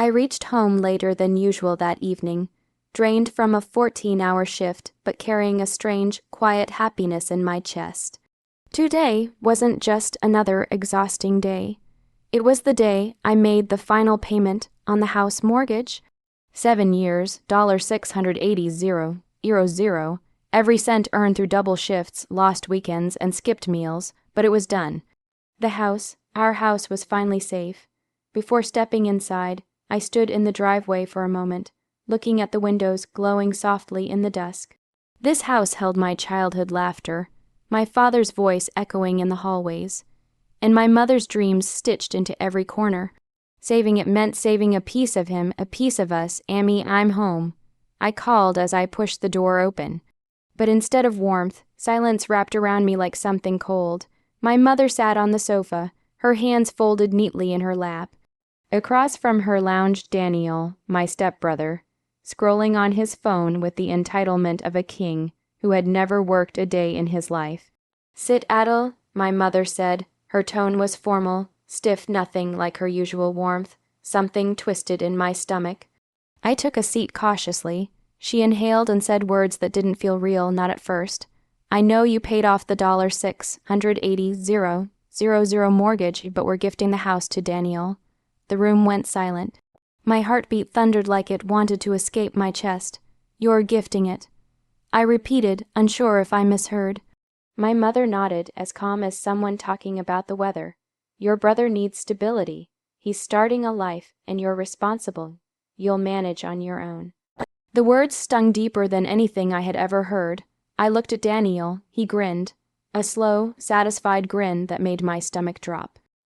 I reached home later than usual that evening, drained from a 14-hour shift but carrying a strange, quiet happiness in my chest. Today wasn't just another exhausting day. It was the day I made the final payment on the house mortgage. 7 years, $680,000, every cent earned through double shifts, lost weekends, and skipped meals, but it was done. Our house was finally safe. Before stepping inside, I stood in the driveway for a moment, looking at the windows glowing softly in the dusk. This house held my childhood laughter, my father's voice echoing in the hallways, and my mother's dreams stitched into every corner. Saving it meant saving a piece of him, a piece of us. "Amy, I'm home," I called as I pushed the door open. But instead of warmth, silence wrapped around me like something cold. My mother sat on the sofa, her hands folded neatly in her lap. Across from her lounged Daniel, my stepbrother, scrolling on his phone with the entitlement of a king who had never worked a day in his life. "Sit, Adel," my mother said. Her tone was formal, stiff, nothing like her usual warmth. Something twisted in my stomach. I took a seat cautiously. She inhaled and said words that didn't feel real, not at first. "I know you paid off the $680,000 mortgage, but we're gifting the house to Daniel." The room went silent. My heartbeat thundered like it wanted to escape my chest. "You're gifting it," I repeated, unsure if I misheard. My mother nodded, as calm as someone talking about the weather. "Your brother needs stability. He's starting a life, and you're responsible. You'll manage on your own." The words stung deeper than anything I had ever heard. I looked at Daniel. He grinned. A slow, satisfied grin that made my stomach drop.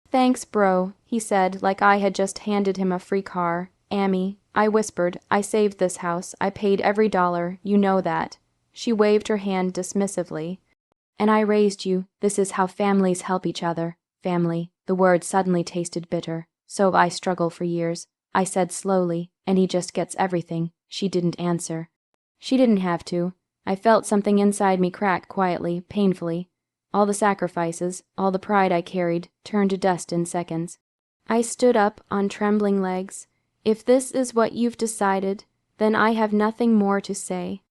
"Thanks, bro," he said, like I had just handed him a free car. "Amy," I whispered, "I saved this house. I paid every dollar. You know that." She waved her hand dismissively. "And I raised you. This is how families help each other. Family." The word suddenly tasted bitter. "So I struggle for years," I said slowly, "and he just gets everything." She didn't answer. She didn't have to. I felt something inside me crack quietly, painfully. All the sacrifices, all the pride I carried, turned to dust in seconds. I stood up on trembling legs. "If this is what you've decided, then I have nothing more to say."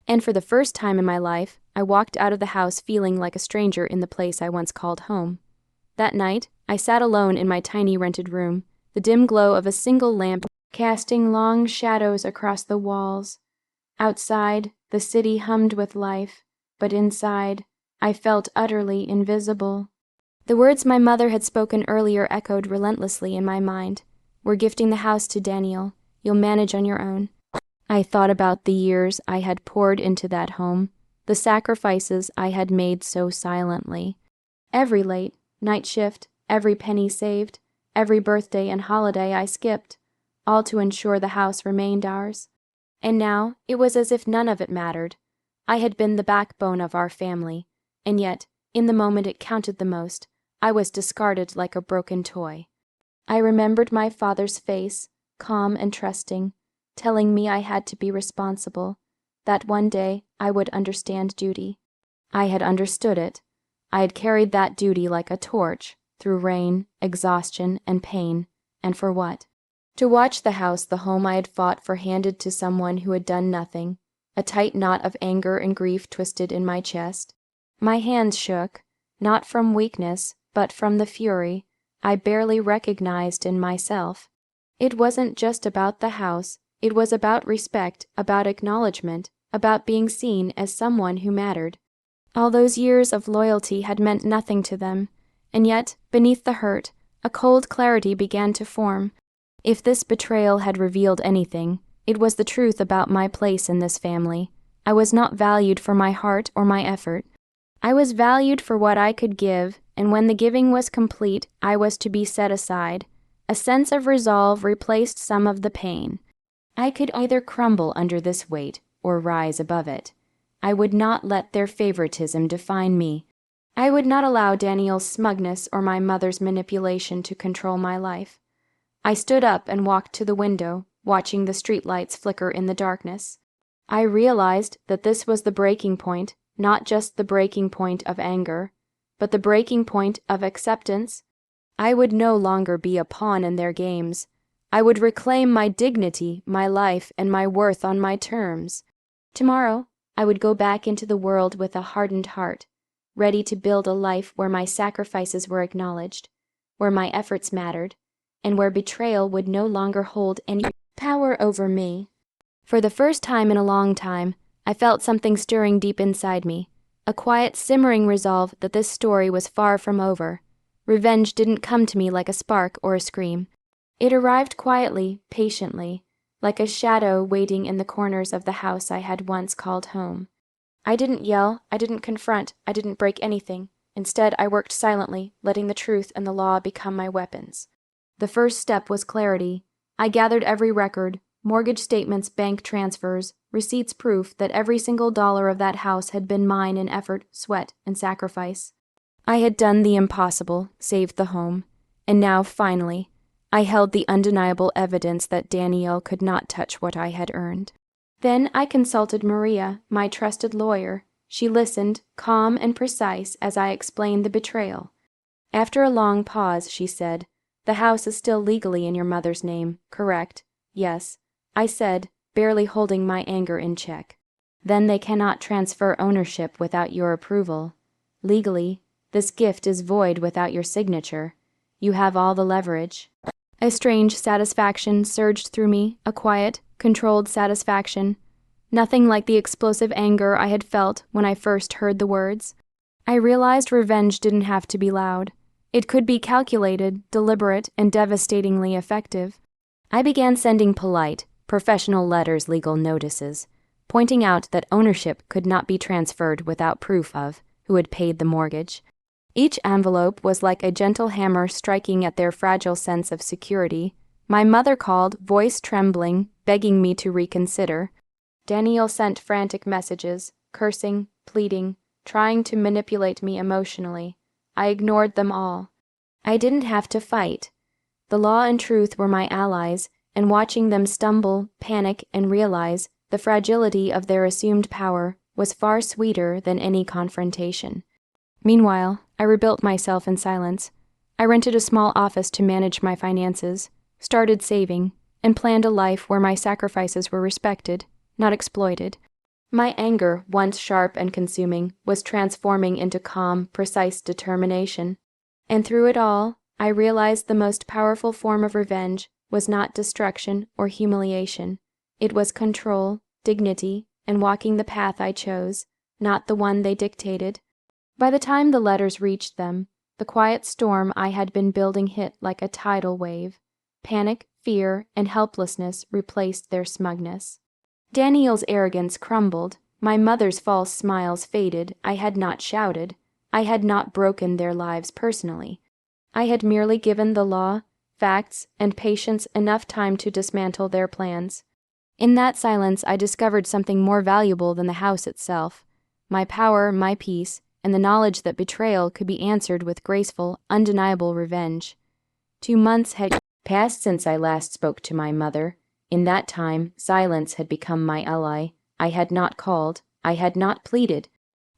And for the first time in my life, I walked out of the house feeling like a stranger in the place I once called home. That night, I sat alone in my tiny rented room, the dim glow of a single lamp casting long shadows across the walls. Outside, the city hummed with life, but inside, I felt utterly invisible. The words my mother had spoken earlier echoed relentlessly in my mind. "We're gifting the house to Daniel. You'll manage on your own." I thought about the years I had poured into that home, the sacrifices I had made so silently. Every late night shift, every penny saved, every birthday and holiday I skipped, all to ensure the house remained ours. And now it was as if none of it mattered. I had been the backbone of our family, and yet, in the moment it counted the most, I was discarded like a broken toy. I remembered my father's face, calm and trusting, telling me I had to be responsible, that one day I would understand duty. I had understood it. I had carried that duty like a torch, through rain, exhaustion, and pain, and for what? To watch the house, the home I had fought for, handed to someone who had done nothing. A tight knot of anger and grief twisted in my chest. My hands shook, not from weakness, but from the fury I barely recognized in myself. It wasn't just about the house. It was about respect, about acknowledgement, about being seen as someone who mattered. All those years of loyalty had meant nothing to them, and yet, beneath the hurt, a cold clarity began to form. If this betrayal had revealed anything, it was the truth about my place in this family. I was not valued for my heart or my effort. I was valued for what I could give, and when the giving was complete, I was to be set aside. A sense of resolve replaced some of the pain. I could either crumble under this weight or rise above it. I would not let their favoritism define me. I would not allow Daniel's smugness or my mother's manipulation to control my life. I stood up and walked to the window, watching the streetlights flicker in the darkness. I realized that this was the breaking point, not just the breaking point of anger, but the breaking point of acceptance. I would no longer be a pawn in their games. I would reclaim my dignity, my life, and my worth on my terms. Tomorrow, I would go back into the world with a hardened heart, ready to build a life where my sacrifices were acknowledged, where my efforts mattered, and where betrayal would no longer hold any power over me. For the first time in a long time, I felt something stirring deep inside me, a quiet, simmering resolve that this story was far from over. Revenge didn't come to me like a spark or a scream. It arrived quietly, patiently, like a shadow waiting in the corners of the house I had once called home. I didn't yell, I didn't confront, I didn't break anything. Instead, I worked silently, letting the truth and the law become my weapons. The first step was clarity. I gathered every record, mortgage statements, bank transfers, receipts, proof that every single dollar of that house had been mine in effort, sweat, and sacrifice. I had done the impossible, saved the home, and now, finally, I held the undeniable evidence that Danielle could not touch what I had earned. Then I consulted Maria, my trusted lawyer. She listened, calm and precise, as I explained the betrayal. After a long pause, she said, "The house is still legally in your mother's name, correct?" "Yes," I said, barely holding my anger in check. "Then they cannot transfer ownership without your approval. Legally, this gift is void without your signature. You have all the leverage." A strange satisfaction surged through me, a quiet, controlled satisfaction. Nothing like the explosive anger I had felt when I first heard the words. I realized revenge didn't have to be loud. It could be calculated, deliberate, and devastatingly effective. I began sending polite, professional letters, legal notices, pointing out that ownership could not be transferred without proof of who had paid the mortgage. Each envelope was like a gentle hammer striking at their fragile sense of security. My mother called, voice trembling, begging me to reconsider. Danielle sent frantic messages, cursing, pleading, trying to manipulate me emotionally. I ignored them all. I didn't have to fight. The law and truth were my allies, and watching them stumble, panic, and realize the fragility of their assumed power was far sweeter than any confrontation. Meanwhile, I rebuilt myself in silence. I rented a small office to manage my finances, started saving, and planned a life where my sacrifices were respected, not exploited. My anger, once sharp and consuming, was transforming into calm, precise determination. And through it all, I realized the most powerful form of revenge was not destruction or humiliation. It was control, dignity, and walking the path I chose, not the one they dictated. By the time the letters reached them, the quiet storm I had been building hit like a tidal wave. Panic, fear, and helplessness replaced their smugness. Danielle's arrogance crumbled. My mother's false smiles faded. I had not shouted. I had not broken their lives personally. I had merely given the law, facts, and patience enough time to dismantle their plans. In that silence, I discovered something more valuable than the house itself. My power, my peace, and the knowledge that betrayal could be answered with graceful, undeniable revenge. 2 months had passed since I last spoke to my mother. In that time, silence had become my ally. I had not called. I had not pleaded.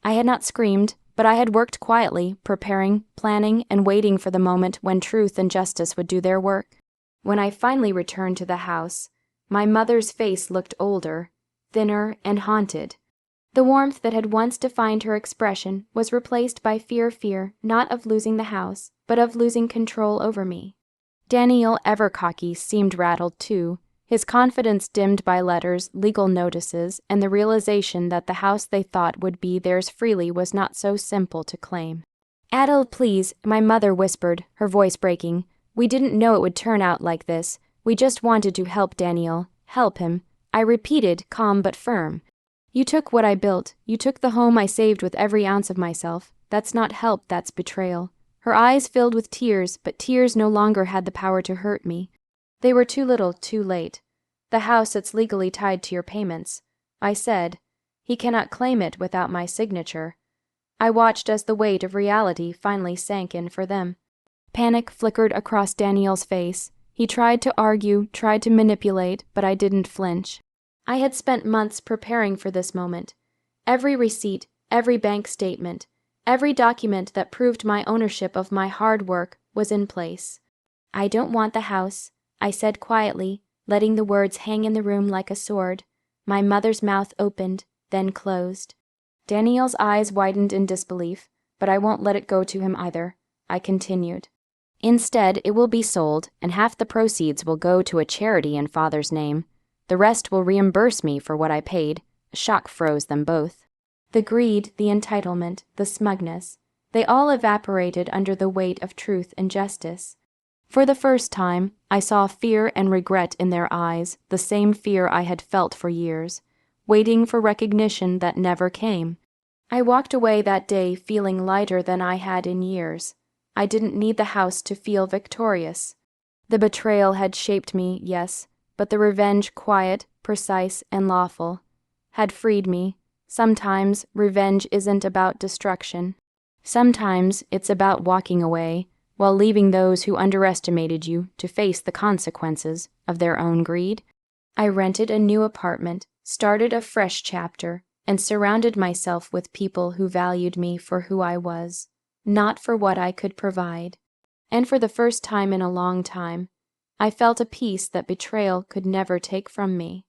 I had not screamed, but I had worked quietly, preparing, planning, and waiting for the moment when truth and justice would do their work. When I finally returned to the house, my mother's face looked older, thinner, and haunted. The warmth that had once defined her expression was replaced by fear not of losing the house, but of losing control over me. Daniel, ever cocky, seemed rattled too, his confidence dimmed by letters, legal notices, and the realization that the house they thought would be theirs freely was not so simple to claim. "Adele, please," my mother whispered, her voice breaking. "We didn't know it would turn out like this. We just wanted to help Daniel, help him," I repeated, calm but firm. "You took what I built. You took the home I saved with every ounce of myself. That's not help, that's betrayal." Her eyes filled with tears, but tears no longer had the power to hurt me. They were too little, too late. "The house that's legally tied to your payments," I said. "He cannot claim it without my signature." I watched as the weight of reality finally sank in for them. Panic flickered across Daniel's face. He tried to argue, tried to manipulate, but I didn't flinch. I had spent months preparing for this moment. Every receipt, every bank statement, every document that proved my ownership of my hard work was in place. "I don't want the house. I said quietly, letting the words hang in the room like a sword. My mother's mouth opened, then closed. Daniel's eyes widened in disbelief, but I won't let it go to him either. I continued. Instead, it will be sold, and half the proceeds will go to a charity in Father's name. The rest will reimburse me for what I paid. A shock froze them both. The greed, the entitlement, the smugness, they all evaporated under the weight of truth and justice. For the first time, I saw fear and regret in their eyes, the same fear I had felt for years, waiting for recognition that never came. I walked away that day feeling lighter than I had in years. I didn't need the house to feel victorious. The betrayal had shaped me, yes, but the revenge, quiet, precise, and lawful, had freed me. Sometimes revenge isn't about destruction. Sometimes it's about walking away, while leaving those who underestimated you to face the consequences of their own greed. I rented a new apartment, started a fresh chapter, and surrounded myself with people who valued me for who I was, not for what I could provide. And for the first time in a long time, I felt a peace that betrayal could never take from me.